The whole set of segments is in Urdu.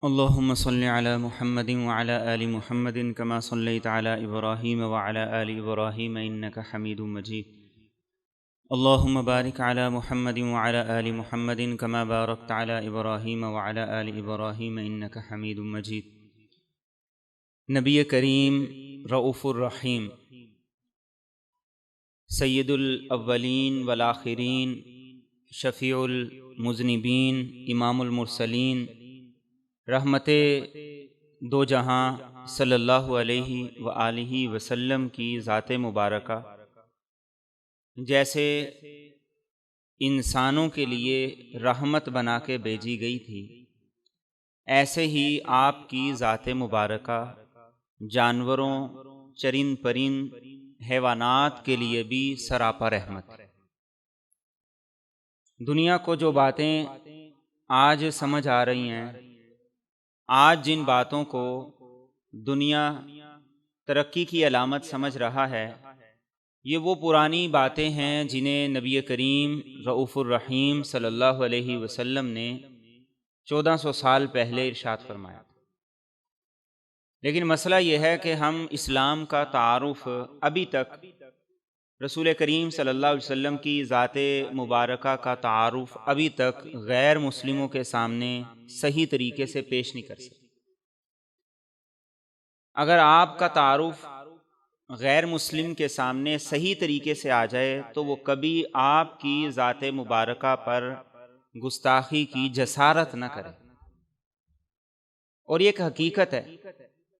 اللهم صل على محمد وعلى آل محمد كما صليت على إبراهيم وعلى آل إبراهيم إنك حميد مجيد. اللهم بارك على محمد وعلى آل محمد كما باركت على إبراهيم وعلى آل إبراهيم إنك حميد مجيد. نبی کریم رؤوف الرحیم، سید الاولین والآخرین، شفیع المذنبین، امام المرسلین، رحمت دو جہاں صلی اللہ علیہ وآلہ وسلم کی ذات مبارکہ جیسے انسانوں کے لیے رحمت بنا کے بھیجی گئی تھی، ایسے ہی آپ کی ذات مبارکہ جانوروں، چرند پرند، حیوانات کے لیے بھی سراپا رحمت ہے۔ دنیا کو جو باتیں آج سمجھ آ رہی ہیں، آج جن باتوں کو دنیا ترقی کی علامت سمجھ رہا ہے، یہ وہ پرانی باتیں ہیں جنہیں نبی کریم رؤوف الرحیم صلی اللہ علیہ وسلم نے 1400 سال پہلے ارشاد فرمایا۔ لیکن مسئلہ یہ ہے کہ ہم اسلام کا تعارف ابھی تک، رسول کریم صلی اللہ علیہ وسلم کی ذات مبارکہ کا تعارف ابھی تک غیر مسلموں کے سامنے صحیح طریقے سے پیش نہیں کر سکتے۔ اگر آپ کا تعارف غیر مسلم کے سامنے صحیح طریقے سے آ جائے تو وہ کبھی آپ کی ذات مبارکہ پر گستاخی کی جسارت نہ کرے۔ اور یہ ایک حقیقت ہے،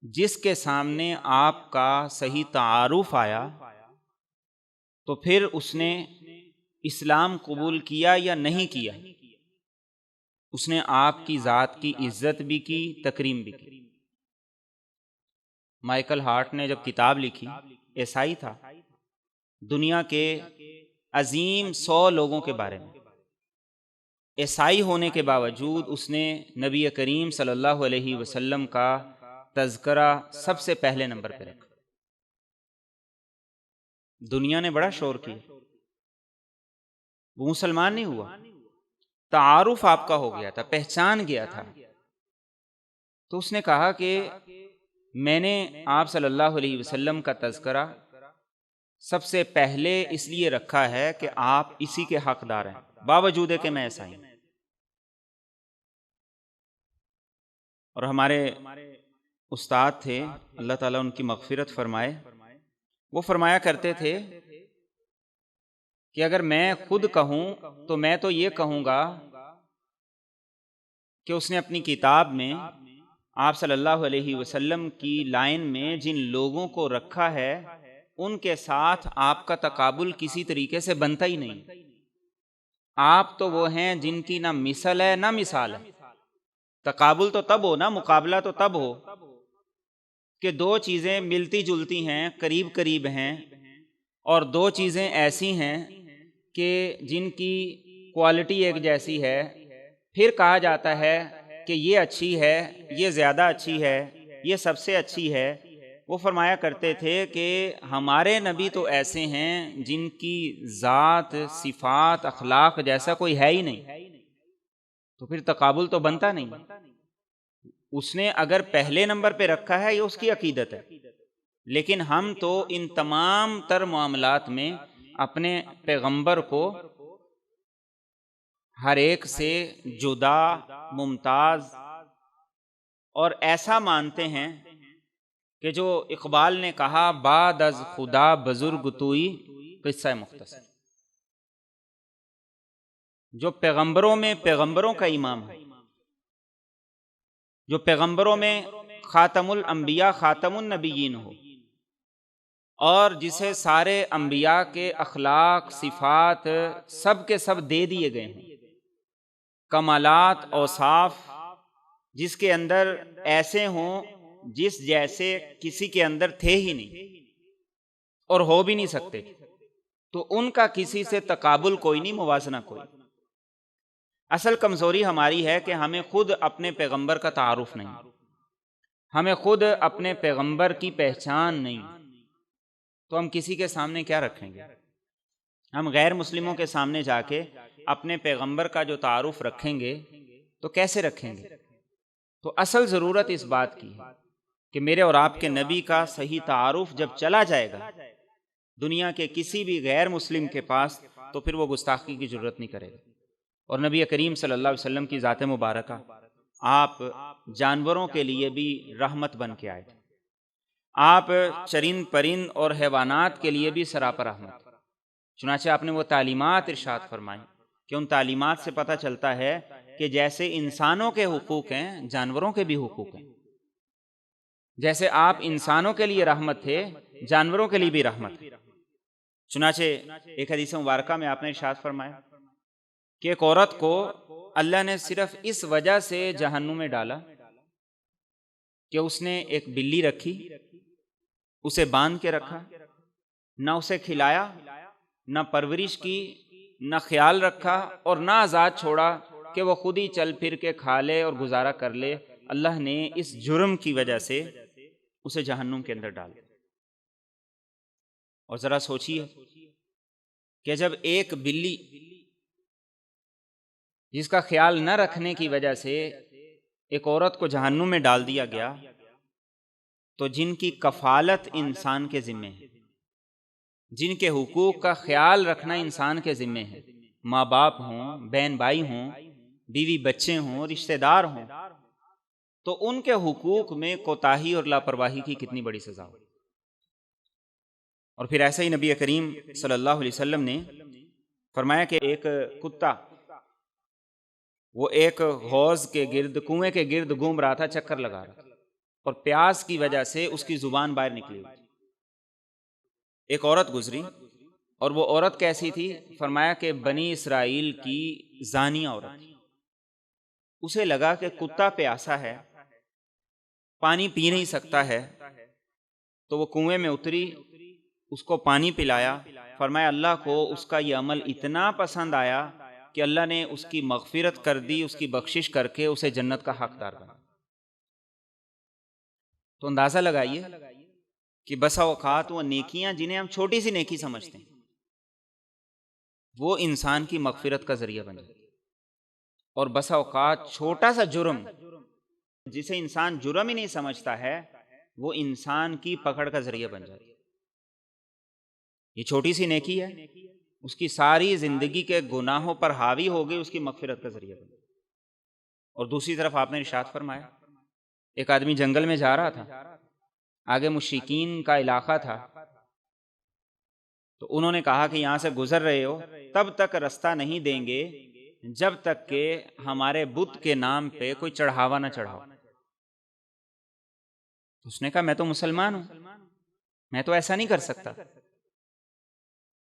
جس کے سامنے آپ کا صحیح تعارف آیا تو پھر اس نے اسلام قبول کیا یا نہیں کیا، اس نے آپ کی ذات کی عزت بھی کی، تکریم بھی کی۔ مائیکل ہارٹ نے جب کتاب لکھی، عیسائی تھا، دنیا کے عظیم 100 لوگوں کے بارے میں، عیسائی ہونے کے باوجود اس نے نبی کریم صلی اللہ علیہ وسلم کا تذکرہ سب سے پہلے نمبر پہ رکھا۔ دنیا نے بڑا شور کیا، وہ مسلمان نہیں ہوا، تعارف آپ کا ہو گیا تھا، پہچان گیا تھا۔ تو اس نے کہا کہ میں نے آپ صلی اللہ علیہ وسلم کا تذکرہ سب سے پہلے اس لیے رکھا ہے کہ آپ اسی کے حقدار ہیں، باوجود کہ میں عیسائی ہوں۔ اور ہمارے استاد تھے، اللہ تعالیٰ ان کی مغفرت فرمائے، وہ فرمایا کرتے تھے کہ اگر میں خود کہوں تو میں تو یہ کہوں گا کہ اس نے اپنی کتاب میں آپ صلی اللہ علیہ وسلم کی لائن میں جن لوگوں کو رکھا ہے ان کے ساتھ آپ کا تقابل کسی طریقے سے بنتا ہی نہیں۔ آپ تو وہ ہیں جن کی نہ مثل ہے نہ مثال ہے۔ تقابل تو تب ہو نا، مقابلہ تو تب ہو کہ دو چیزیں ملتی جلتی ہیں، قریب قریب ہیں، اور دو چیزیں ایسی ہیں کہ جن کی کوالٹی ایک جیسی ہے، پھر کہا جاتا ہے کہ یہ اچھی ہے، یہ زیادہ اچھی ہے، یہ سب سے اچھی ہے۔ وہ فرمایا کرتے تھے کہ ہمارے نبی تو ایسے ہیں جن کی ذات، صفات، اخلاق جیسا کوئی ہے ہی نہیں، تو پھر تقابل تو بنتا نہیں۔ اس نے اگر پہلے نمبر پہ رکھا ہے، یہ اس کی عقیدت ہے، لیکن ہم تو ان تمام تر معاملات میں اپنے پیغمبر کو ہر ایک سے جدا، ممتاز اور ایسا مانتے ہیں کہ جو اقبال نے کہا، بعد از خدا بزرگ توئی قصہ مختصر، جو پیغمبروں میں پیغمبروں کا امام ہے، جو پیغمبروں میں خاتم الانبیاء خاتم النبیین ہو، اور جسے سارے انبیاء کے اخلاق، صفات سب کے سب دے دیے گئے ہیں، کمالات، اوصاف، جس کے اندر ایسے ہوں جس جیسے کسی کے اندر تھے ہی نہیں اور ہو بھی نہیں سکتے، تو ان کا کسی سے تقابل کوئی نہیں، موازنہ کوئی۔ اصل کمزوری ہماری ہے کہ ہمیں خود اپنے پیغمبر کا تعارف نہیں، ہمیں خود اپنے پیغمبر کی پہچان نہیں، تو ہم کسی کے سامنے کیا رکھیں گے؟ ہم غیر مسلموں کے سامنے جا کے اپنے پیغمبر کا جو تعارف رکھیں گے تو کیسے رکھیں گے؟ تو اصل ضرورت اس بات کی ہے کہ میرے اور آپ کے نبی کا صحیح تعارف جب چلا جائے گا دنیا کے کسی بھی غیر مسلم کے پاس، تو پھر وہ گستاخی کی ضرورت نہیں کرے گا۔ اور نبی کریم صلی اللہ علیہ وسلم کی ذات مبارکہ، آپ جانوروں کے لیے بھی رحمت بن کے آئے تھے، آپ چرند پرند اور حیوانات کے لیے بھی سراپا رحمت۔ چنانچہ آپ نے وہ تعلیمات ارشاد فرمائی کہ ان تعلیمات سے پتہ چلتا ہے کہ جیسے انسانوں کے حقوق ہیں، جانوروں کے بھی حقوق ہیں۔ جیسے آپ انسانوں کے لیے رحمت تھے، جانوروں کے لیے بھی رحمت ہے۔ چنانچہ ایک حدیث مبارکہ میں آپ نے ارشاد فرمایا کہ ایک عورت کو اللہ نے صرف اس وجہ سے جہنم میں ڈالا کہ اس نے ایک بلی رکھی، اسے باندھ کے رکھا، نہ اسے کھلایا، نہ پرورش کی، نہ خیال رکھا، اور نہ آزاد چھوڑا کہ وہ خود ہی چل پھر کے کھا لے اور گزارا کر لے۔ اللہ نے اس جرم کی وجہ سے اسے جہنم کے اندر ڈال دیا۔ اور ذرا سوچیے کہ جب ایک بلی جس کا خیال نہ رکھنے کی وجہ سے ایک عورت کو جہنم میں ڈال دیا گیا، تو جن کی کفالت انسان کے ذمے ہے، جن کے حقوق کا خیال رکھنا انسان کے ذمے ہے، ماں باپ ہوں، بہن بھائی ہوں، بیوی بچے ہوں، رشتہ دار ہوں، تو ان کے حقوق میں کوتاہی اور لاپرواہی کی کتنی بڑی سزا ہو۔ اور پھر ایسے ہی نبی کریم صلی اللہ علیہ وسلم نے فرمایا کہ ایک کتا وہ ایک حوض کے گرد، کنویں کے گرد گھوم رہا تھا، چکر لگا رہا تھا، اور پیاس کی وجہ سے اس کی زبان باہر نکلی ہوئی۔ ایک عورت گزری، اور وہ عورت کیسی تھی؟ فرمایا کہ بنی اسرائیل کی زانی عورت۔ اسے لگا کہ کتا پیاسا ہے، پانی پی نہیں سکتا ہے، تو وہ کنویں میں اتری، اس کو پانی پلایا۔ فرمایا اللہ کو اس کا یہ عمل اتنا پسند آیا کہ اللہ نے اس کی مغفرت کر دی، اس کی بخشش کر کے اسے جنت کا حقدار بنا۔ تو اندازہ لگائیے کہ بسا اوقات وہ نیکیاں جنہیں ہم چھوٹی سی نیکی سمجھتے ہیں، وہ انسان کی مغفرت کا ذریعہ بن جاتی ہے۔ اور بسا اوقات چھوٹا سا جرم جسے انسان جرم ہی نہیں سمجھتا ہے، وہ انسان کی پکڑ کا ذریعہ بن جاتی ہے۔ یہ چھوٹی سی نیکی ہے، اس کی ساری زندگی کے گناہوں پر حاوی ہو گئی، اس کی مغفرت کا ذریعہ بن گئی۔ اور دوسری طرف آپ نے ارشاد فرمایا، ایک آدمی جنگل میں جا رہا تھا، آگے مشرکین کا علاقہ تھا، تو انہوں نے کہا کہ یہاں سے گزر رہے ہو تب تک رستہ نہیں دیں گے جب تک کہ ہمارے بت کے نام پہ کوئی چڑھاوا نہ چڑھاؤ۔ اس نے کہا میں تو مسلمان ہوں، میں تو ایسا نہیں کر سکتا۔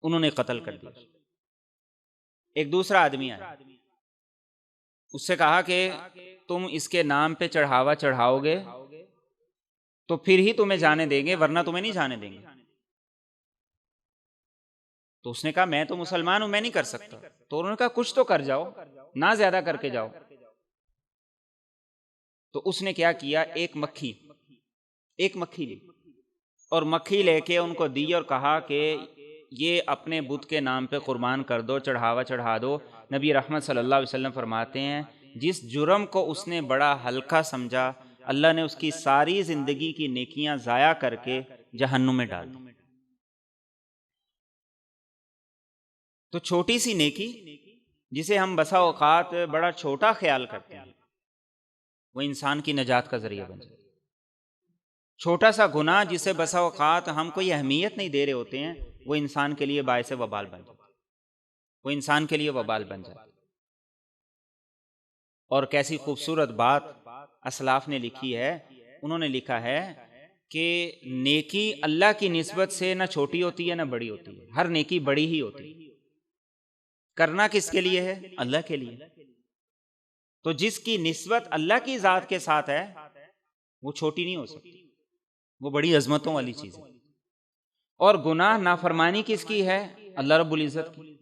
انہوں نے قتل کر دیا۔ ایک دوسرا آدمی آیا، اس سے کہا کہ تم اس کے نام پہ چڑھاوا چڑھاؤ گے تو پھر ہی تمہیں جانے دیں گے، ورنہ تمہیں نہیں جانے دیں گے۔ تو اس نے کہا میں تو مسلمان ہوں، میں نہیں کر سکتا۔ تو انہوں نے کہا کچھ تو کر جاؤ، نہ زیادہ کر کے جاؤ۔ تو اس نے کیا کیا، ایک مکھی لی، اور مکھی لے کے ان کو دی اور کہا کہ یہ اپنے بت کے نام پہ قربان کر دو، چڑھاوا چڑھا دو۔ نبی رحمت صلی اللہ علیہ وسلم فرماتے ہیں جس جرم کو اس نے بڑا ہلکا سمجھا، اللہ نے اس کی ساری زندگی کی نیکیاں ضائع کر کے جہنم میں ڈال دی۔ تو چھوٹی سی نیکی جسے ہم بسا اوقات بڑا چھوٹا خیال کرتے ہیں، وہ انسان کی نجات کا ذریعہ بن جائے۔ چھوٹا سا گناہ جسے بسا اوقات ہم کوئی اہمیت نہیں دے رہے ہوتے ہیں، وہ انسان کے لیے باعث وبال بن جائے، وہ انسان کے لیے وبال بن جائے۔ اور کیسی خوبصورت بات اسلاف نے لکھی ہے، انہوں نے لکھا ہے کہ نیکی اللہ کی نسبت سے نہ چھوٹی ہوتی ہے نہ بڑی ہوتی ہے، ہر نیکی بڑی ہی ہوتی ہے۔ کرنا کس کے لیے ہے؟ اللہ کے لیے۔ تو جس کی نسبت اللہ کی ذات کے ساتھ ہے وہ چھوٹی نہیں ہو سکتی، وہ بڑی عظمتوں والی چیز ہے۔ اور گناہ نافرمانی کس کی ہے؟ اللہ رب العزت کی۔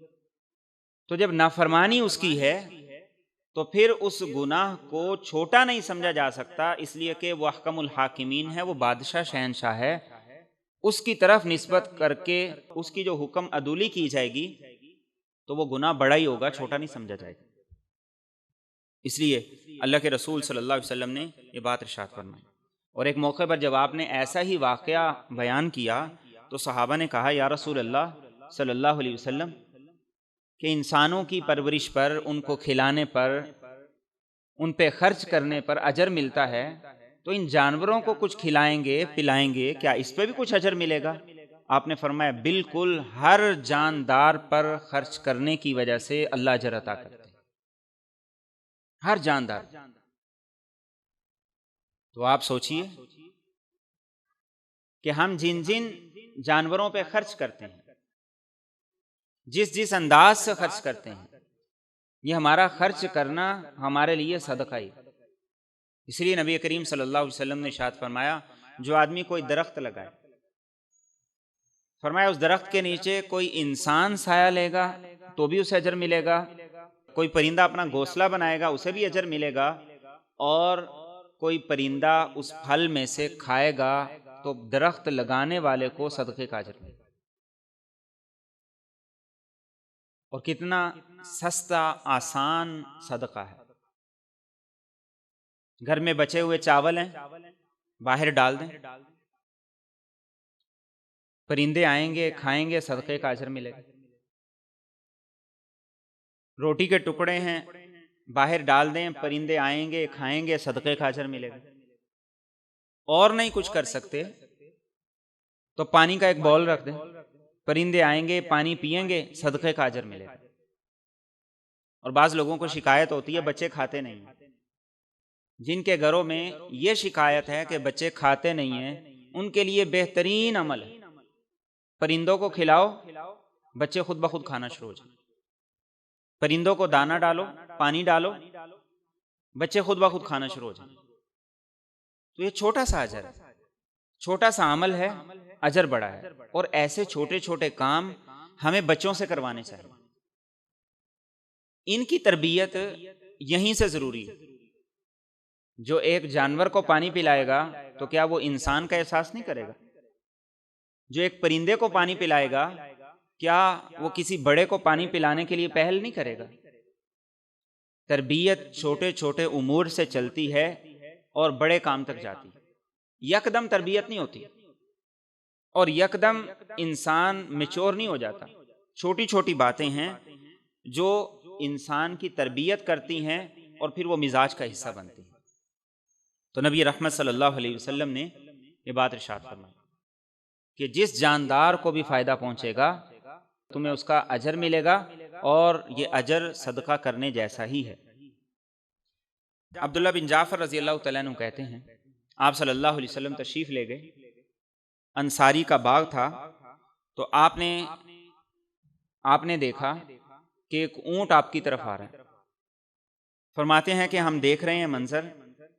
تو جب نافرمانی اس کی ہے تو پھر اس گناہ کو چھوٹا نہیں سمجھا جا سکتا، اس لیے کہ وہ احکم الحاکمین ہے، وہ بادشاہ شہنشاہ ہے، اس کی طرف نسبت کر کے اس کی جو حکم عدولی کی جائے گی تو وہ گناہ بڑا ہی ہوگا، چھوٹا نہیں سمجھا جائے گا۔ اس لیے اللہ کے رسول صلی اللہ علیہ وسلم نے یہ بات ارشاد فرمائی۔ اور ایک موقع پر جب آپ نے ایسا ہی واقعہ بیان کیا تو صحابہ نے کہا یا رسول اللہ صلی اللہ علیہ وسلم کہ انسانوں کی پرورش پر، ان کو کھلانے پر، ان پہ خرچ کرنے پر اجر ملتا ہے، تو ان جانوروں کو کچھ کھلائیں گے پلائیں گے، کیا اس پہ بھی کچھ اجر ملے گا؟ آپ نے فرمایا بالکل، ہر جاندار پر خرچ کرنے کی وجہ سے اللہ اجر عطا کرتے ہیں، ہر جاندار۔ تو آپ سوچئے کہ ہم جن جن جانوروں پہ خرچ کرتے ہیں، جس جس انداز سے خرچ کرتے ہیں، یہ ہمارا خرچ کرنا ہمارے لیے صدقہ ہی۔ اس لیے نبی کریم صلی اللہ علیہ وسلم نے ارشاد فرمایا جو آدمی کوئی درخت لگائے، فرمایا اس درخت کے نیچے کوئی انسان سایہ لے گا تو بھی اسے اجر ملے گا، کوئی پرندہ اپنا گھونسلہ بنائے گا اسے بھی اجر ملے گا، اور کوئی پرندہ اس پھل میں سے کھائے گا تو درخت لگانے والے کو صدقے کا اجر ملے گا۔ اور کتنا سستا آسان صدقہ ہے۔ گھر میں بچے ہوئے چاول ہیں، باہر ڈال دیں، پرندے آئیں گے کھائیں گے، صدقے کا اجر ملے گا۔ روٹی کے ٹکڑے ہیں، باہر ڈال دیں، پرندے آئیں گے کھائیں گے، صدقے کا اجر ملے گا۔ اور نہیں کچھ کر سکتے تو پانی کا ایک بول رکھ دیں، پرندے آئیں گے پانی پئیں گے، صدقے کا اجر ملے گا۔ اور بعض لوگوں کو شکایت ہوتی ہے بچے کھاتے نہیں ہیں، جن کے گھروں میں یہ شکایت ہے کہ بچے کھاتے نہیں ہیں، ان کے لیے بہترین عمل ہے پرندوں کو کھلاؤ، بچے خود بخود کھانا شروع ہو جائیں۔ پرندوں کو دانہ ڈالو، پانی ڈالو، بچے خود بخود کھانا شروع ہو جائیں۔ تو یہ چھوٹا سا اجر ہے، چھوٹا سا عمل ہے، اجر بڑا ہے۔ اور ایسے چھوٹے چھوٹے کام ہمیں بچوں سے کروانے چاہیے، ان کی تربیت یہیں سے ضروری ہے۔ جو ایک جانور کو پانی پلائے گا تو کیا وہ انسان کا احساس نہیں کرے گا؟ جو ایک پرندے کو پانی پلائے گا کیا وہ کسی بڑے کو پانی پلانے کے لیے پہل نہیں کرے گا؟ تربیت چھوٹے چھوٹے امور سے چلتی ہے اور بڑے کام تک جاتی ہے، یکدم تربیت نہیں ہوتی، اور یکدم انسان میچور نہیں ہو جاتا۔ چھوٹی چھوٹی باتیں ہیں جو انسان کی تربیت کرتی ہیں اور پھر وہ مزاج کا حصہ بنتی ہیں۔ تو نبی رحمت صلی اللہ علیہ وسلم نے یہ بات ارشاد فرمائی کہ جس جاندار کو بھی فائدہ پہنچے گا تمہیں اس کا اجر ملے گا، اور یہ اجر صدقہ کرنے جیسا ہی ہے۔ عبداللہ بن جعفر رضی اللہ تعالیٰ عنہ کہتے ہیں آپ صلی اللہ علیہ وسلم تشریف لے گئے، انصاری کا باغ تھا، تو آپ نے دیکھا کہ ایک اونٹ آپ کی طرف آ رہا ہے۔ فرماتے ہیں کہ ہم دیکھ رہے ہیں منظر،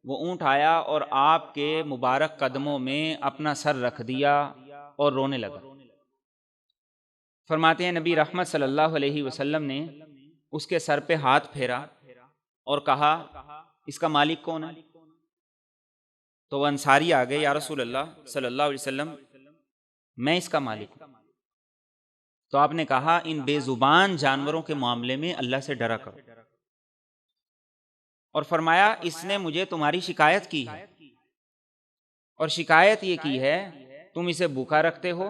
وہ اونٹ آیا اور آپ کے مبارک قدموں میں اپنا سر رکھ دیا اور رونے لگا۔ فرماتے ہیں نبی رحمت صلی اللہ علیہ وسلم نے اس کے سر پہ ہاتھ پھیرا اور کہا اس کا مالک کون ہے؟ تو وہ انصاری آ گئے، یا رسول اللہ صلی اللہ علیہ وسلم میں اس کا مالک ہوں۔ تو آپ نے کہا ان بے زبان جانوروں کے معاملے میں اللہ سے ڈرا کرو، اور فرمایا اس نے مجھے تمہاری شکایت کی ہے، اور شکایت یہ کی ہے تم اسے بھوکا رکھتے ہو،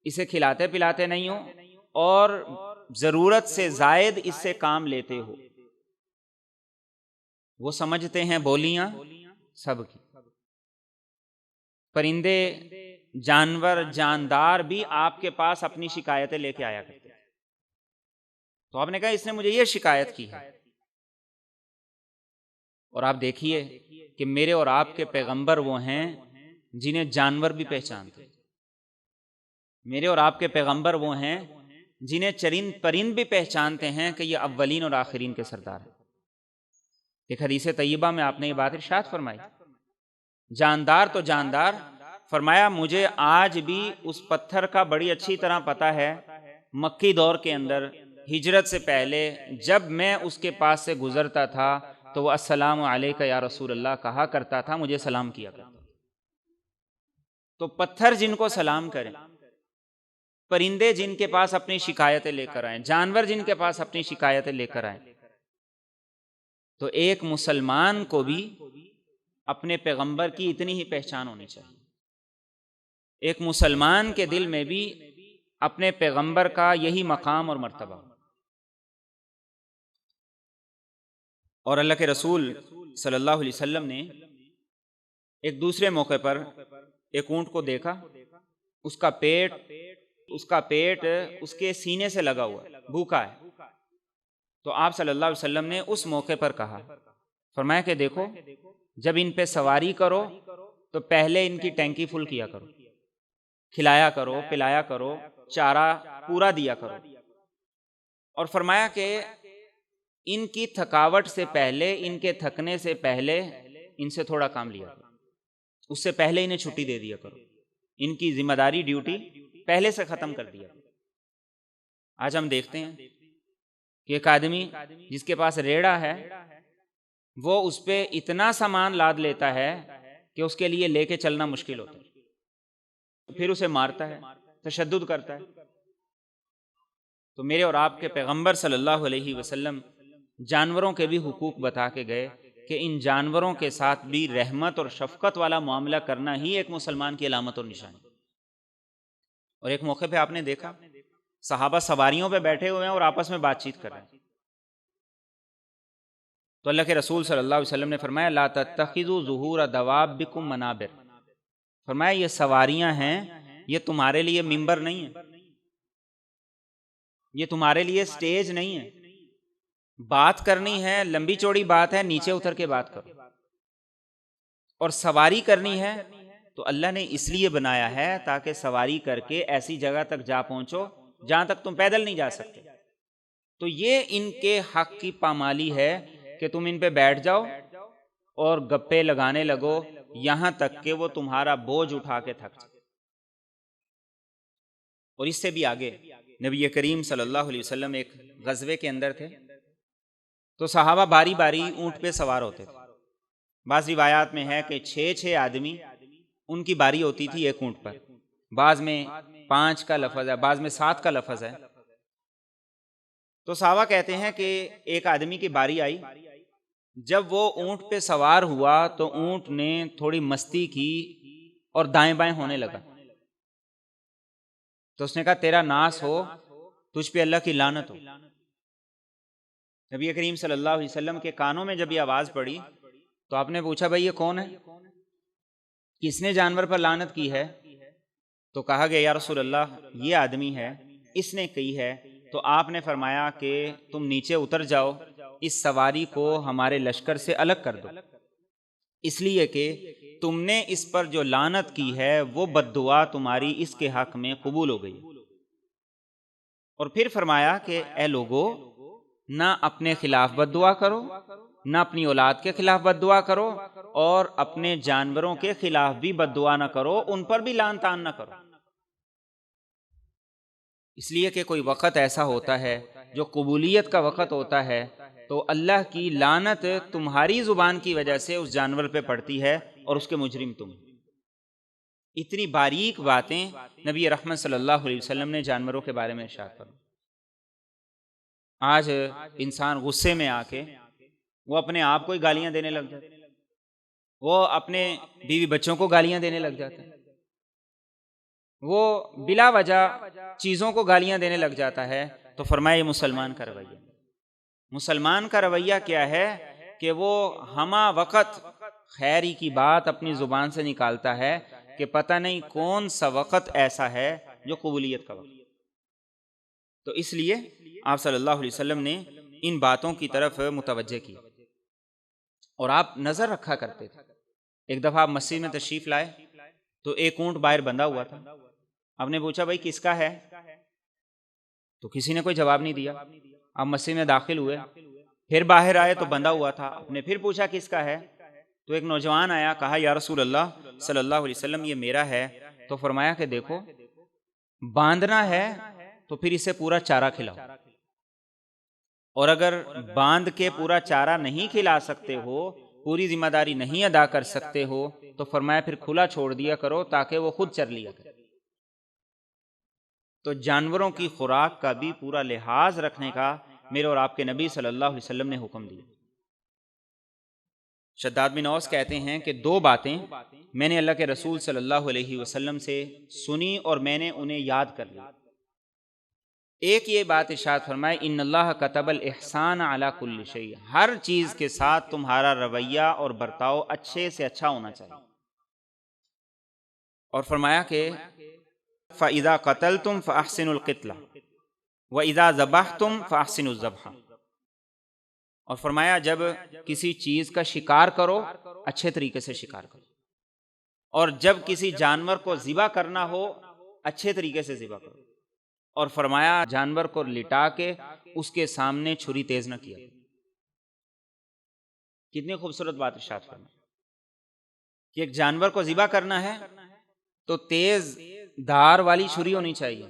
اسے کھلاتے پلاتے نہیں ہو، اور ضرورت سے زائد اس سے کام لیتے ہو۔ وہ سمجھتے ہیں بولیاں سب کی، پرندے جانور جاندار بھی آپ کے پاس اپنی شکایتیں لے کے آیا کرتے ہیں۔ تو آپ نے کہا اس نے مجھے یہ شکایت کی ہے، اور آپ دیکھیے کہ میرے اور آپ کے پیغمبر وہ ہیں جنہیں جانور بھی پہچانتے ہیں، میرے اور آپ کے پیغمبر وہ ہیں جنہیں چرند پرند بھی پہچانتے ہیں کہ یہ اولین اور آخرین کے سردار ہیں۔ ایک حدیث طیبہ میں آپ نے یہ بات ارشاد فرمائی، جاندار تو جاندار، فرمایا مجھے آج بھی اس پتھر کا بڑی اچھی طرح پتہ ہے، مکی دور کے اندر ہجرت سے پہلے جب میں اس کے پاس سے گزرتا تھا تو وہ السلام علیک یا رسول اللہ کہا کرتا تھا، مجھے سلام کیا کرتا تھا۔ تو پتھر جن کو سلام کریں، پرندے جن کے پاس اپنی شکایتیں لے کر آئیں، جانور جن کے پاس اپنی شکایتیں لے کر آئیں، تو ایک مسلمان کو بھی اپنے پیغمبر کی اتنی ہی پہچان ہونی چاہیے، ایک مسلمان کے دل میں بھی اپنے پیغمبر کا یہی مقام اور مرتبہ۔ اور اللہ کے رسول صلی اللہ علیہ وسلم نے ایک دوسرے موقع پر ایک اونٹ کو دیکھا، اس کا پیٹ اس کے سینے سے لگا ہوا ہے، بھوکا ہے۔ تو آپ صلی اللہ علیہ وسلم نے اس موقع پر کہا، فرمایا کہ دیکھو جب ان پہ سواری کرو تو پہلے ان کی ٹینکی فل کیا کرو، کھلایا کرو، پلایا کرو، چارہ پورا دیا کرو، اور فرمایا کہ ان کی تھکاوٹ سے پہلے، ان کے تھکنے سے پہلے ان سے تھوڑا کام لیا کرو، اس سے پہلے انہیں چھٹی دے دیا کرو، ان کی ذمہ داری ڈیوٹی پہلے سے ختم کر دیا کرو۔ آج ہم دیکھتے ہیں کہ ایک آدمی جس کے پاس ریڑھا ہے وہ اس پہ اتنا سامان لاد لیتا ہے کہ اس کے لیے لے کے چلنا مشکل ہوتا ہے، پھر اسے مارتا ہے، تشدد کرتا ہے۔ تو میرے اور آپ کے پیغمبر صلی اللہ علیہ وسلم جانوروں کے بھی حقوق بتا کے گئے کہ ان جانوروں کے ساتھ بھی رحمت اور شفقت والا معاملہ کرنا ہی ایک مسلمان کی علامت اور نشانی۔ اور ایک موقع پہ آپ نے دیکھا صحابہ سواریوں پہ بیٹھے ہوئے ہیں اور آپس میں بات چیت کر رہے ہیں، تو اللہ کے رسول صلی اللہ علیہ وسلم نے فرمایا لا تتخذوا ظہور دوابکم منابر، فرمایا یہ سواریاں ہیں، یہ تمہارے لیے ممبر نہیں ہے، یہ تمہارے لیے سٹیج نہیں ہے، بات کرنی ہے، لمبی چوڑی بات ہے، نیچے اتر کے بات کرو، اور سواری کرنی ہے تو اللہ نے اس لیے بنایا ہے تاکہ سواری کر کے ایسی جگہ تک جا پہنچو جہاں تک تم پیدل نہیں جا سکتے۔ تو یہ ان کے حق کی پامالی ہے کہ تم ان پہ بیٹھ جاؤ اور گپے لگانے لگو یہاں تک کہ وہ تمہارا بوجھ اٹھا کے تھک جائے۔ اور اس سے بھی آگے نبی کریم صلی اللہ علیہ وسلم ایک غزوے کے اندر تھے، تو صحابہ باری باری اونٹ پہ سوار ہوتے تھے۔ بعض روایات میں ہے کہ 6 آدمی ان کی باری ہوتی تھی ایک اونٹ پر، بعض میں 5 کا لفظ ہے، بعض میں 7 کا لفظ ہے۔ تو صحابہ کہتے ہیں کہ ایک آدمی کی باری آئی، جب وہ اونٹ پہ سوار ہوا تو اونٹ نے تھوڑی مستی کی اور دائیں بائیں ہونے لگا، تو اس نے کہا تیرا ناس ہو، تجھ پہ اللہ کی لعنت ہو۔ نبی کریم صلی اللہ علیہ وسلم کے کانوں میں جب یہ آواز پڑی تو آپ نے پوچھا بھائی یہ کون ہے، کس نے جانور پر لعنت کی ہے؟ تو کہا گیا یا رسول اللہ یہ آدمی ہے، اس نے کی ہے۔ تو آپ نے فرمایا کہ تم نیچے اتر جاؤ، اس سواری کو ہمارے لشکر سے الگ کر دو، اس لیے کہ تم نے اس پر جو لعنت کی ہے وہ بد دعا تمہاری اس کے حق میں قبول ہو گئی۔ اور پھر فرمایا کہ اے لوگو، نہ اپنے خلاف بد دعا کرو، نہ اپنی اولاد کے خلاف بد دعا کرو، اور اپنے جانوروں کے خلاف بھی بد دعا نہ کرو، ان پر بھی لعن طعن نہ کرو، اس لیے کہ کوئی وقت ایسا ہوتا ہے جو قبولیت کا وقت ہوتا ہے تو اللہ کی لعنت تمہاری زبان کی وجہ سے اس جانور پہ پڑتی ہے اور اس کے مجرم تم۔ اتنی باریک باتیں نبی رحمت صلی اللہ علیہ وسلم نے جانوروں کے بارے میں ارشاد فرمائی۔ آج انسان غصے میں آ کے وہ اپنے آپ کو ہی گالیاں دینے لگ جاتا ہے، وہ اپنے بیوی بچوں کو گالیاں دینے لگ جاتا ہے، وہ بلا وجہ چیزوں کو گالیاں دینے لگ جاتا ہے۔ تو فرمایا یہ مسلمان کا رویہ، مسلمان کا رویہ کیا ہے کہ وہ ہمہ وقت خیری کی بات اپنی زبان سے نکالتا ہے کہ پتہ نہیں کون سا وقت ایسا ہے جو قبولیت کا وقت۔ تو اس لیے آپ صلی اللہ علیہ وسلم نے ان باتوں کی طرف متوجہ کی اور آپ نظر رکھا کرتے تھے۔ ایک دفعہ آپ مسجد میں تشریف لائے تو ایک اونٹ باہر بندھا ہوا تھا، آپ نے پوچھا بھائی کس کا ہے؟ تو کسی نے کوئی جواب نہیں دیا۔ آپ مسجد میں داخل ہوئے، پھر باہر آئے تو بندھا ہوا تھا، آپ نے پھر پوچھا کس کا ہے؟ تو ایک نوجوان آیا، کہا یا رسول اللہ صلی اللہ علیہ وسلم یہ میرا ہے۔ تو فرمایا کہ دیکھو باندھنا ہے تو پھر اسے پورا چارہ کھلاؤ، اور اگر باندھ کے پورا چارہ نہیں کھلا سکتے ہو، پوری ذمہ داری نہیں ادا کر سکتے ہو، تو فرمایا پھر کھلا چھوڑ دیا کرو تاکہ وہ خود چر لیا کرے۔ تو جانوروں کی خوراک کا بھی پورا لحاظ رکھنے کا میرے اور آپ کے نبی صلی اللہ علیہ وسلم نے حکم دیا۔ شداد بن اوس کہتے ہیں کہ دو باتیں میں نے اللہ کے رسول صلی اللہ علیہ وسلم سے سنی اور میں نے انہیں یاد کر لی۔ ایک یہ بات ارشاد فرمائے، ان اللہ کتب الاحسان علی کل شیء، ہر چیز کے ساتھ تمہارا رویہ اور برتاؤ اچھے سے اچھا ہونا چاہیے۔ اور فرمایا کہ فَإِذَا قَتَلْتُمْ فَأَحْسِنُوا الْقِتْلَ وَإِذَا ذَبَحْتُمْ فَأَحْسِنُوا الذَّبْحَ، اور فرمایا جب کسی چیز کا شکار کرو اچھے طریقے سے شکار کرو، اور جب کسی جانور کو ذبح کرنا ہو اچھے طریقے سے ذبح کرو، اور فرمایا جانور کو لٹا کے اس کے سامنے چھری تیز نہ کیا۔ کتنی خوبصورت بات ارشاد فرمائی کہ ایک جانور کو ذبح کرنا ہے تو تیز دھار والی چھری ہونی چاہیے،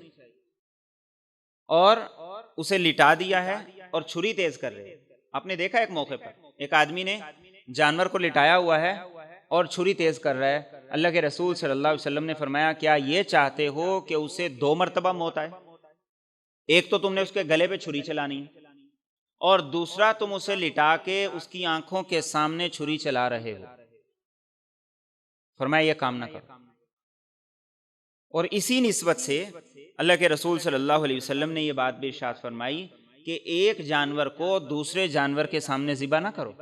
اور اسے لٹا دیا ہے اور چھری تیز کر رہے ہیں۔ آپ نے دیکھا ایک موقع پر ایک آدمی نے جانور کو لٹایا ہوا ہے اور چھری تیز کر رہا ہے، اللہ کے رسول صلی اللہ علیہ وسلم نے فرمایا کیا یہ چاہتے ہو کہ اسے 2 مرتبہ موت آئے؟ ایک تو تم نے اس کے گلے پہ چھری چلانی ہے، اور دوسرا تم اسے لٹا کے اس کی آنکھوں کے سامنے چھری چلا رہے ہو۔ فرمایا یہ کام نہ کرو۔ اور اسی نسبت سے اللہ کے رسول صلی اللہ علیہ وسلم نے یہ بات بھی ارشاد فرمائی کہ ایک جانور کو دوسرے جانور کے سامنے ذبح نہ کرو۔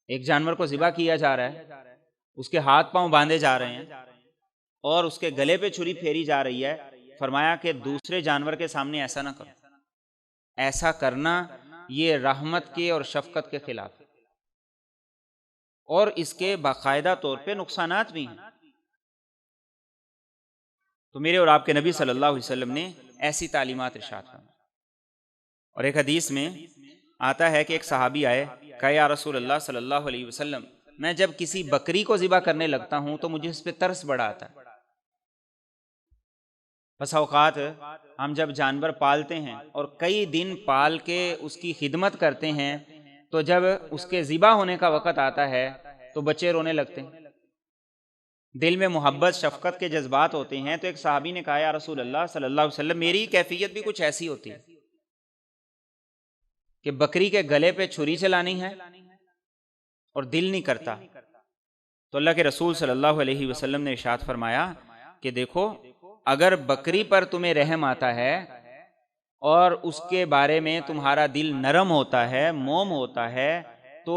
ایک جانور کو ذبح کیا جا رہا ہے، اس کے ہاتھ پاؤں باندھے جا رہے ہیں اور اس کے گلے پہ چھری پھیری جا رہی ہے، فرمایا کہ دوسرے جانور کے سامنے ایسا نہ کرو۔ ایسا کرنا یہ رحمت کے اور شفقت کے خلاف ہے، اور اس کے باقاعدہ طور پہ نقصانات بھی ہیں۔ تو میرے اور آپ کے نبی صلی اللہ علیہ وسلم نے ایسی تعلیمات ارشاد فرمائی۔ اور ایک حدیث میں آتا ہے کہ ایک صحابی آئے، کہا یا رسول اللہ صلی اللہ علیہ وسلم، میں جب کسی بکری کو ذبح کرنے لگتا ہوں تو مجھے اس پہ ترس بڑا آتا ہے۔ بس اوقات ہم جب جانور پالتے ہیں اور کئی دن پال کے اس کی خدمت کرتے ہیں، تو جب اس کے ذبح ہونے کا وقت آتا ہے تو بچے رونے لگتے ہیں، دل میں محبت شفقت کے جذبات ہوتے ہیں۔ تو ایک صحابی نے کہا یا رسول اللہ صلی اللہ علیہ وسلم، میری کیفیت بھی کچھ ایسی ہوتی ہے کہ بکری کے گلے پہ چھری چلانی ہے اور دل نہیں کرتا۔ تو اللہ کے رسول صلی اللہ علیہ وسلم نے ارشاد فرمایا کہ دیکھو، اگر بکری پر تمہیں رحم آتا ہے اور اس کے بارے میں تمہارا دل نرم ہوتا ہے، موم ہوتا ہے، تو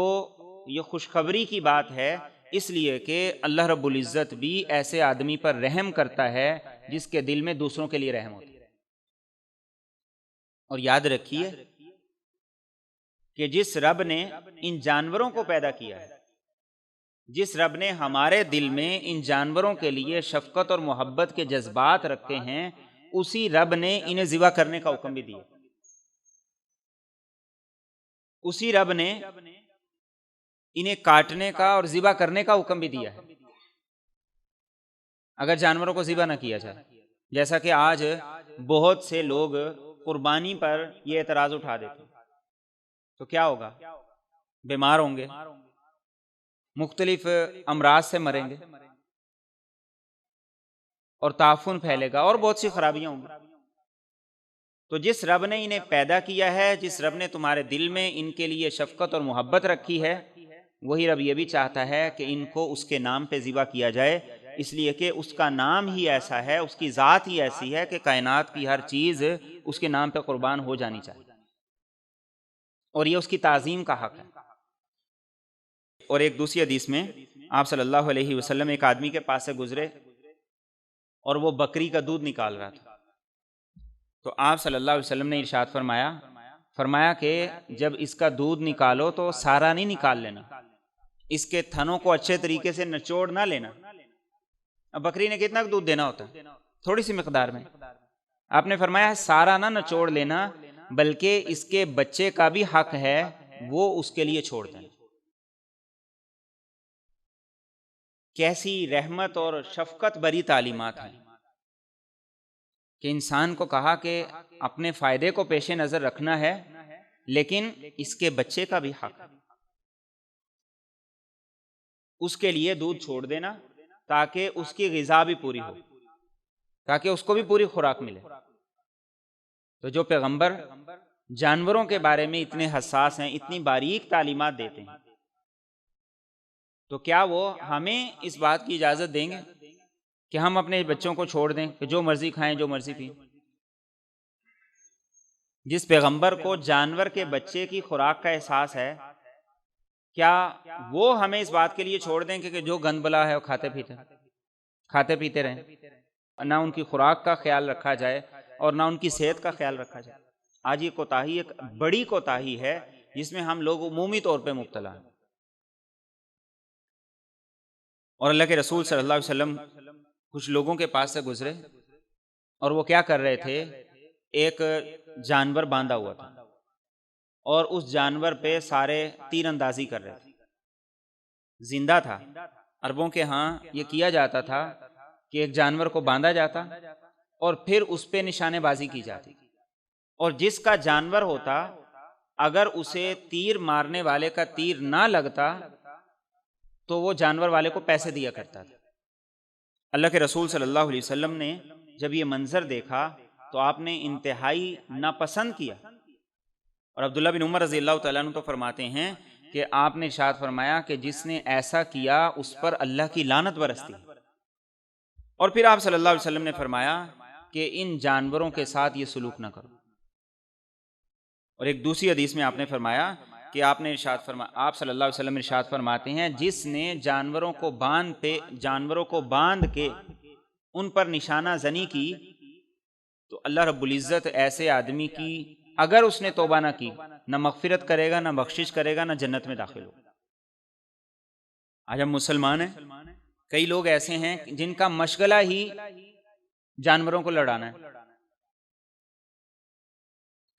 یہ خوشخبری کی بات ہے، اس لیے کہ اللہ رب العزت بھی ایسے آدمی پر رحم کرتا ہے جس کے دل میں دوسروں کے لیے رحم ہوتا ہے۔ اور یاد رکھیے کہ جس رب نے ان جانوروں کو پیدا کیا ہے، جس رب نے ہمارے دل میں ان جانوروں کے لیے شفقت اور محبت کے جذبات رکھے ہیں، اسی رب نے انہیں ذبح کرنے کا حکم بھی دیا۔ اسی رب نے انہیں کاٹنے کا اور ذبح کرنے کا حکم بھی دیا ہے اگر جانوروں کو ذبح نہ کیا جائے۔ جیسا کہ آج بہت سے لوگ قربانی پر یہ اعتراض اٹھا دیتے ہیں، تو کیا ہوگا؟ بیمار ہوں گے، مختلف امراض سے مریں گے، اور تعفن پھیلے گا، اور بہت سی خرابیاں ہوں گی۔ تو جس رب نے انہیں پیدا کیا ہے، جس رب نے تمہارے دل میں ان کے لیے شفقت اور محبت رکھی ہے، وہی رب یہ بھی چاہتا ہے کہ ان کو اس کے نام پہ ذبح کیا جائے، اس لیے کہ اس کا نام ہی ایسا ہے، اس کی ذات ہی ایسی ہے کہ کائنات کی ہر چیز اس کے نام پہ قربان ہو جانی چاہیے، اور یہ اس کی تعظیم کا حق ہے۔ اور ایک دوسری حدیث میں آپ صلی اللہ علیہ وسلم ایک آدمی کے پاس سے گزرے اور وہ بکری کا دودھ نکال رہا تھا، تو آپ صلی اللہ علیہ وسلم نے ارشاد فرمایا کہ جب اس کا دودھ نکالو تو سارا نہیں نکال لینا، اس کے تھنوں کو اچھے طریقے سے نچوڑ نہ لینا۔ اب بکری نے کتنا دودھ دینا ہوتا ہے؟ تھوڑی سی مقدار میں۔ آپ نے فرمایا سارا نہ نچوڑ لینا، بلکہ اس کے بچے کا بھی حق ہے، وہ اس کے لیے چھوڑ دینا۔ کیسی رحمت اور شفقت بری تعلیمات ہیں کہ انسان کو کہا کہ اپنے فائدے کو پیش نظر رکھنا ہے، لیکن اس کے بچے کا بھی حق ہے، اس کے لیے دودھ چھوڑ دینا تاکہ اس کی غذا بھی پوری ہو، تاکہ اس کو بھی پوری خوراک ملے۔ تو جو پیغمبر جانوروں کے بارے میں اتنے حساس ہیں، اتنی باریک تعلیمات دیتے ہیں، تو کیا وہ ہمیں اس بات کی اجازت دیں گے کہ ہم اپنے بچوں کو چھوڑ دیں کہ جو مرضی کھائیں جو مرضی پئیں؟ جس پیغمبر کو جانور کے بچے کی خوراک کا احساس ہے، کیا وہ ہمیں اس بات کے لیے چھوڑ دیں کہ جو گند بلا ہے وہ کھاتے پیتے رہیں، نہ ان کی خوراک کا خیال رکھا جائے اور نہ ان کی صحت کا خیال رکھا جائے؟ آج یہ کوتاہی ایک بڑی کوتاہی ہے جس میں ہم لوگ عمومی طور پہ مبتلا ہیں۔ اور اللہ کے رسول صلی اللہ علیہ وسلم کچھ لوگوں کے پاس سے گزرے اور وہ کیا کر رہے تھے، ایک جانور باندھا ہوا تھا اور اس جانور پہ سارے تیر اندازی کر رہے تھے، زندہ تھا۔ عربوں کے ہاں یہ کیا جاتا تھا کہ ایک جانور کو باندھا جاتا اور پھر اس پہ نشانے بازی کی جاتی، اور جس کا جانور ہوتا اگر اسے تیر مارنے والے کا تیر نہ لگتا تو وہ جانور والے کو پیسے دیا کرتا تھا۔ اللہ کے رسول صلی اللہ علیہ وسلم نے جب یہ منظر دیکھا تو آپ نے انتہائی ناپسند کیا، اور عبداللہ بن عمر رضی اللہ تعالیٰ عنہ تو فرماتے ہیں کہ آپ نے ارشاد فرمایا کہ جس نے ایسا کیا اس پر اللہ کی لعنت برستی۔ اور پھر آپ صلی اللہ علیہ وسلم نے فرمایا کہ ان جانوروں کے ساتھ یہ سلوک نہ کرو۔ اور ایک دوسری حدیث میں آپ نے فرمایا کہ آپ صلی اللہ علیہ وسلم ارشاد فرماتے ہیں جس نے جانوروں کو باندھ کے ان پر نشانہ زنی کی تو اللہ رب العزت ایسے آدمی کی اگر اس نے توبہ نہ کی نہ مغفرت کرے گا، نہ بخشش کرے گا، نہ جنت میں داخل ہوگا۔ آج ہم مسلمان ہیں، کئی لوگ ایسے ہیں جن کا مشغلہ ہی جانوروں کو لڑانا ہے۔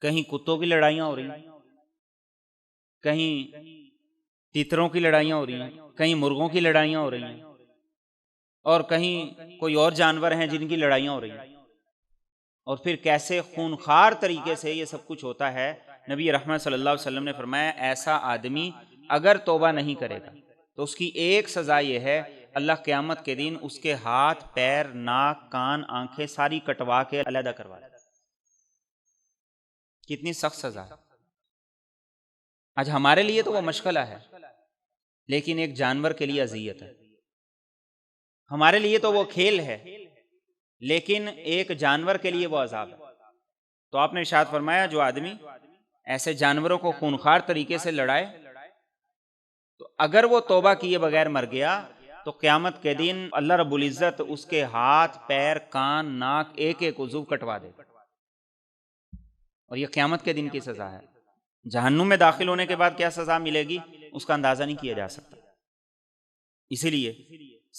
کہیں کتوں کی لڑائیاں ہو رہی ہیں، کہیں تیتروں کی لڑائیاں ہو رہی ہیں، کہیں مرغوں کی لڑائیاں ہو رہی ہیں، اور کہیں کوئی اور جانور ہیں جن کی لڑائیاں ہو رہی ہیں، اور پھر کیسے خونخوار طریقے سے یہ سب کچھ ہوتا ہے۔ نبی رحمت صلی اللہ علیہ وسلم نے فرمایا ایسا آدمی اگر توبہ نہیں کرے گا تو اس کی ایک سزا یہ ہے، اللہ قیامت کے دن اس کے ہاتھ، پیر، ناک، کان، آنکھیں ساری کٹوا کے علیحدہ کروا دے۔ کتنی سخت سزا ہے۔ آج ہمارے لیے تو وہ مشغلہ ہے، لیکن ایک جانور کے لیے اذیت ہے۔ ہمارے لیے تو وہ کھیل ہے، لیکن ایک جانور کے لیے وہ عذاب ہے۔ تو آپ نے ارشاد فرمایا جو آدمی ایسے جانوروں کو خونخوار طریقے سے لڑائے تو اگر وہ توبہ کیے بغیر مر گیا تو قیامت کے دن اللہ رب العزت اس کے ہاتھ، پیر، کان، ناک، ایک ایک عضو کٹوا دے، اور یہ قیامت کے دن کی سزا ہے۔ جہنم میں داخل ہونے کے بعد کیا سزا ملے گی اس کا اندازہ نہیں کیا جا سکتا۔ اسی لیے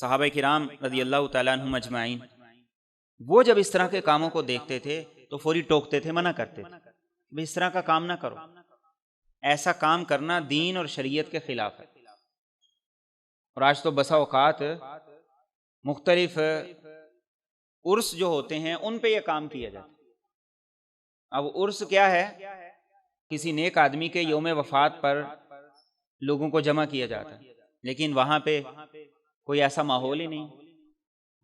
صحابہ کرام رضی اللہ تعالیٰ عنہم اجمعین وہ جب اس طرح کے کاموں کو دیکھتے تھے تو فوری ٹوکتے تھے، منع کرتے تھے کہ اس طرح کا کام نہ کرو، ایسا کام کرنا دین اور شریعت کے خلاف ہے۔ اور آج تو بسا اوقات مختلف عرس جو ہوتے ہیں ان پہ یہ کام کیا جاتا ہے۔ اب عرس کیا ہے؟ کسی نیک آدمی کے یوم وفات پر لوگوں کو جمع کیا جاتا ہے، لیکن وہاں پہ کوئی ایسا ماحول ہی نہیں،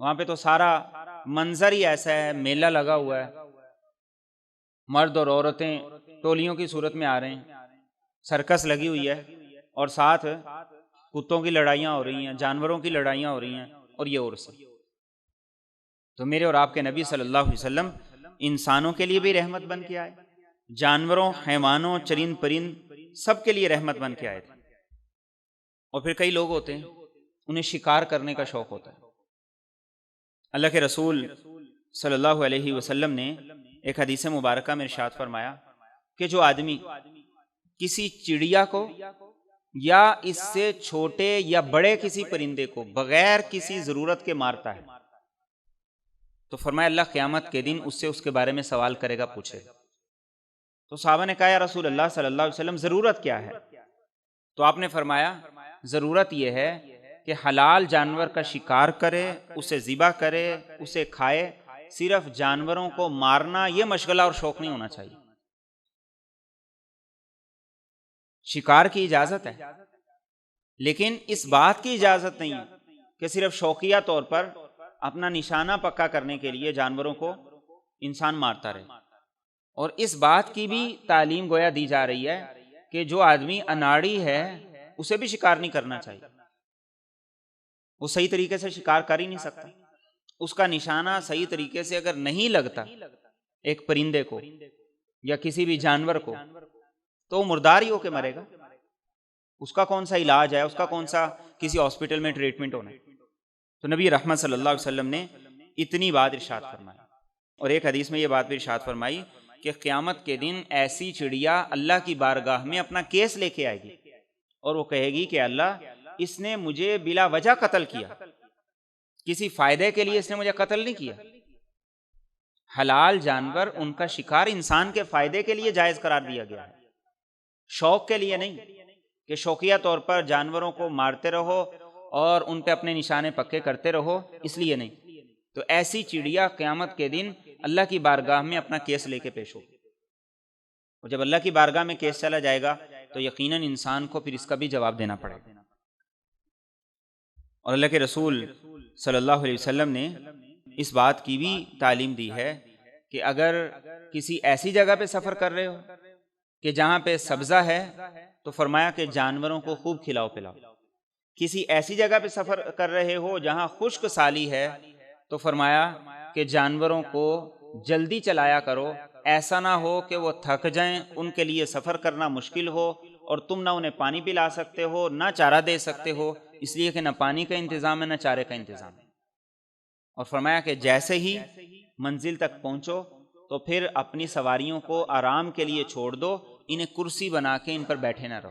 وہاں پہ تو سارا منظر ہی ایسا ہے، میلہ لگا ہوا ہے، مرد اور عورتیں ٹولیوں کی صورت میں آ رہے ہیں، سرکس لگی ہوئی ہے، اور ساتھ کتوں کی لڑائیاں ہو رہی ہیں، جانوروں کی لڑائیاں ہو رہی ہیں، اور یہ عرس ہے۔ تو میرے اور آپ کے نبی صلی اللہ علیہ وسلم انسانوں کے لیے بھی رحمت بن کے آئے، جانوروں، حیوانوں، چرند پرند سب کے لیے رحمت بن کے آئے تھے۔ اور پھر کئی لوگ ہوتے ہیں انہیں شکار کرنے کا شوق ہوتا ہے۔ اللہ کے رسول صلی اللہ علیہ وسلم نے ایک حدیث مبارکہ میں ارشاد فرمایا کہ جو آدمی کسی چڑیا کو یا اس سے چھوٹے یا بڑے کسی پرندے کو بغیر کسی ضرورت کے مارتا ہے تو فرمایا اللہ قیامت کے دن اس سے اس کے بارے میں سوال کرے گا، پوچھے گا۔ تو صحابہ نے کہا یا رسول اللہ صلی اللہ علیہ وسلم ضرورت کیا ہے؟ تو آپ نے فرمایا ضرورت یہ ہے کہ حلال جانور کا شکار کرے، اسے ذبح کرے، اسے کھائے، صرف جانوروں کو مارنا یہ مشغلہ اور شوق نہیں ہونا چاہیے۔ شکار کی اجازت ہے، لیکن اس بات کی اجازت نہیں ہے کہ صرف شوقیہ طور پر اپنا نشانہ پکا کرنے کے لیے جانوروں کو انسان مارتا رہے۔ اور اس بات کی بھی تعلیم گویا دی جا رہی ہے کہ جو آدمی اناڑی ہے اسے بھی شکار نہیں کرنا چاہیے، وہ صحیح طریقے سے شکار کر ہی نہیں سکتا، اس کا نشانہ صحیح طریقے سے اگر نہیں لگتا ایک پرندے کو یا کسی بھی جانور کو تو وہ مردار ہی ہو کے مرے گا، اس کا کون سا علاج ہے، اس کا کون سا کسی ہاسپٹل میں ٹریٹمنٹ ہونا ہے۔ تو نبی رحمت صلی اللہ علیہ وسلم نے اتنی بات ارشاد فرمائی، اور ایک حدیث میں یہ بات بھی ارشاد فرمائی کہ قیامت کے دن ایسی چڑیا اللہ کی بارگاہ میں اپنا کیس لے کے آئے گی اور وہ کہے گی کہ اللہ اس نے مجھے بلا وجہ قتل کیا، کسی فائدے کے لیے اس نے مجھے قتل نہیں کیا۔ حلال جانور ان کا شکار انسان کے فائدے کے لیے جائز قرار دیا گیا ہے، شوق کے لیے نہیں کہ شوقیہ طور پر جانوروں کو مارتے رہو اور ان پہ اپنے نشانے پکے کرتے رہو، اس لیے نہیں۔ تو ایسی چڑیا قیامت کے دن اللہ کی بارگاہ میں اپنا کیس لے کے پیش ہوگی، اور جب اللہ کی بارگاہ میں کیس چلا جائے گا تو یقیناً انسان کو پھر اس کا بھی جواب دینا پڑے گا۔ اور اللہ کے رسول صلی اللہ علیہ وسلم نے اس بات کی بھی تعلیم دی ہے کہ اگر کسی ایسی جگہ پہ سفر کر رہے ہو کہ جہاں پہ سبزہ ہے تو فرمایا کہ جانوروں کو خوب کھلاؤ پلاؤ، کسی ایسی جگہ پہ سفر کر رہے ہو جہاں خشک سالی ہے تو فرمایا کہ جانوروں کو جلدی چلایا کرو، ایسا نہ ہو کہ وہ تھک جائیں، ان کے لیے سفر کرنا مشکل ہو اور تم نہ انہیں پانی پلا سکتے ہو نہ چارہ دے سکتے ہو، اس لیے کہ نہ پانی کا انتظام ہے نہ چارے کا انتظام ہے۔ اور فرمایا کہ جیسے ہی منزل تک پہنچو تو پھر اپنی سواریوں کو آرام کے لیے چھوڑ دو، انہیں کرسی بنا کے ان پر بیٹھے نہ رہو۔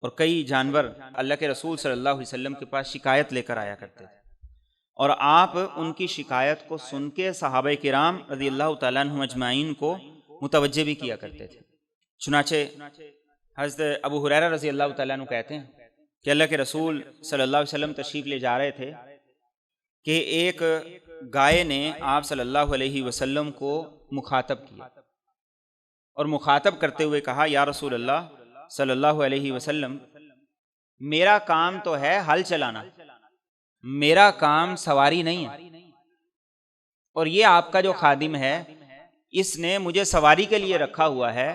اور کئی جانور اللہ کے رسول صلی اللہ علیہ وسلم کے پاس شکایت لے کر آیا کرتے تھے، اور آپ ان کی شکایت کو سن کے صحابہ کرام رضی اللہ تعالیٰ عنہم اجمعین کو متوجہ بھی کیا کرتے تھے۔ چنانچہ حضرت ابو ہریرہ رضی اللہ تعالیٰ عنہ کہتے ہیں کہ اللہ کے رسول صلی اللہ علیہ وسلم تشریف لے جا رہے تھے کہ ایک گائے نے آپ صلی اللہ علیہ وسلم کو مخاطب کیا، اور مخاطب کرتے ہوئے کہا یا رسول اللہ صلی اللہ علیہ وسلم، میرا کام تو ہے ہل چلانا، میرا کام سواری نہیں ہے، اور یہ آپ کا جو خادم ہے اس نے مجھے سواری کے لیے رکھا ہوا ہے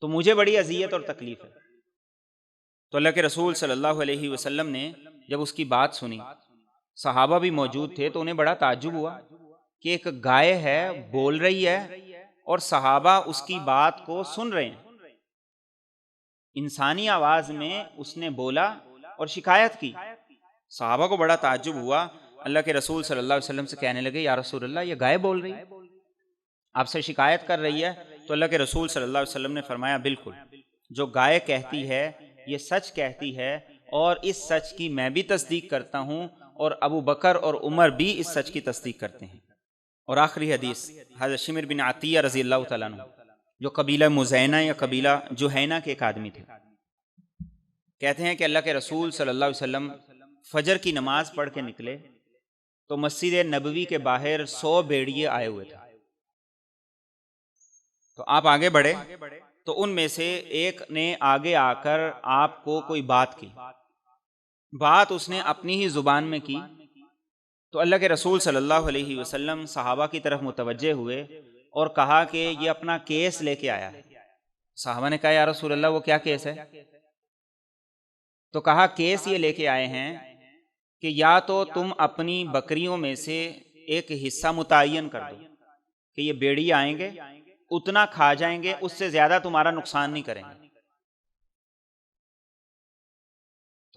تو مجھے بڑی اذیت اور تکلیف ہے۔ تو اللہ کے رسول صلی اللہ علیہ وسلم نے جب اس کی بات سنی، صحابہ بھی موجود تھے، تو انہیں بڑا تعجب ہوا کہ ایک گائے ہے بول رہی ہے اور صحابہ اس کی بات کو سن رہے ہیں۔ انسانی آواز میں اس نے بولا اور شکایت کی، صحابہ کو بڑا تعجب ہوا، اللہ کے رسول صلی اللہ علیہ وسلم سے کہنے لگے یا رسول اللہ یہ گائے بول رہی ہے، آپ سے شکایت کر رہی ہے؟ تو اللہ کے رسول صلی اللہ علیہ وسلم نے فرمایا بالکل، جو گائے کہتی ہے یہ سچ کہتی ہے، اور اس سچ کی میں بھی تصدیق کرتا ہوں اور ابو بکر اور عمر بھی اس سچ کی تصدیق کرتے ہیں۔ اور آخری حدیث حضرت شمر بن عطیہ رضی اللہ تعالیٰ عنہ، جو قبیلہ مزینہ یا قبیلہ جوہینہ کے ایک آدمی تھے، کہتے ہیں کہ اللہ کے رسول صلی اللہ علیہ وسلم فجر کی نماز پڑھ کے نکلے تو مسجد نبوی کے باہر 100 بھیڑیے آئے ہوئے تھے۔ تو آپ آگے بڑھے تو ان میں سے ایک نے آگے آ کر آپ کو کوئی بات کی، بات اس نے اپنی ہی زبان میں کی، تو اللہ کے رسول صلی اللہ علیہ وسلم صحابہ کی طرف متوجہ ہوئے اور کہا کہ یہ اپنا کیس لے کے آیا ہے۔ صحابہ نے کہا یا رسول اللہ وہ کیا کیس ہے؟ تو کہا کیس یہ لے کے آئے ہیں کہ یا تو تم اپنی بکریوں میں سے ایک حصہ متعین کر دو کہ یہ بیڑی آئیں گے اتنا کھا جائیں گے، اس سے زیادہ تمہارا نقصان نہیں کریں گے۔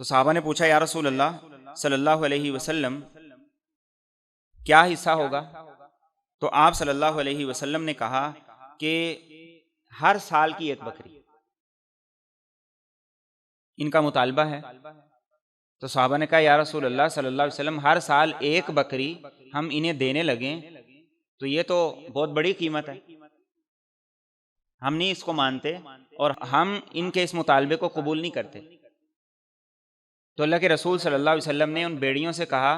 تو صحابہ نے پوچھا یا رسول اللہ صلی اللہ علیہ وسلم کیا حصہ ہوگا؟ تو آپ صلی اللہ علیہ وسلم نے کہا کہ ہر سال کی ایک بکری، ان کا مطالبہ ہے۔ تو صحابہ نے کہا یا رسول اللہ صلی اللہ علیہ وسلم ہر سال ایک بکری ہم انہیں دینے لگیں تو یہ تو بہت بڑی قیمت ہے، ہم نہیں اس کو مانتے اور ہم ان کے اس مطالبے کو قبول نہیں کرتے۔ تو اللہ کے رسول صلی اللہ علیہ وسلم نے ان بیڑیوں سے کہا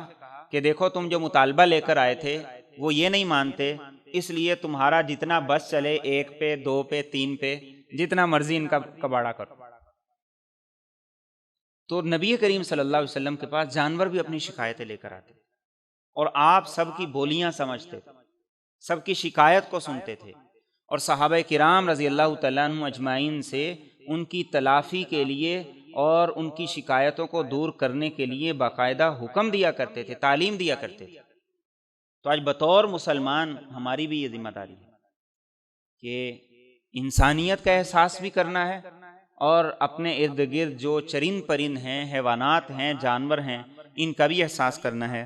کہ دیکھو تم جو مطالبہ لے کر آئے تھے وہ یہ نہیں مانتے، اس لیے تمہارا جتنا بس چلے 1 پہ 2 پہ 3 پہ جتنا مرضی ان کا کباڑا کرو۔ تو نبی کریم صلی اللہ علیہ وسلم کے پاس جانور بھی اپنی شکایتیں لے کر آتے اور آپ سب کی بولیاں سمجھتے، سب کی شکایت کو سنتے تھے، اور صحابہ کرام رضی اللہ تعالیٰ عنہ اجمعین سے ان کی تلافی کے لیے اور ان کی شکایتوں کو دور کرنے کے لیے باقاعدہ حکم دیا کرتے تھے، تعلیم دیا کرتے تھے۔ تو آج بطور مسلمان ہماری بھی یہ ذمہ داری ہے کہ انسانیت کا احساس بھی کرنا ہے، اور اپنے ارد گرد جو چرند پرند ہیں، حیوانات ہیں، جانور ہیں، ان کا بھی احساس کرنا ہے۔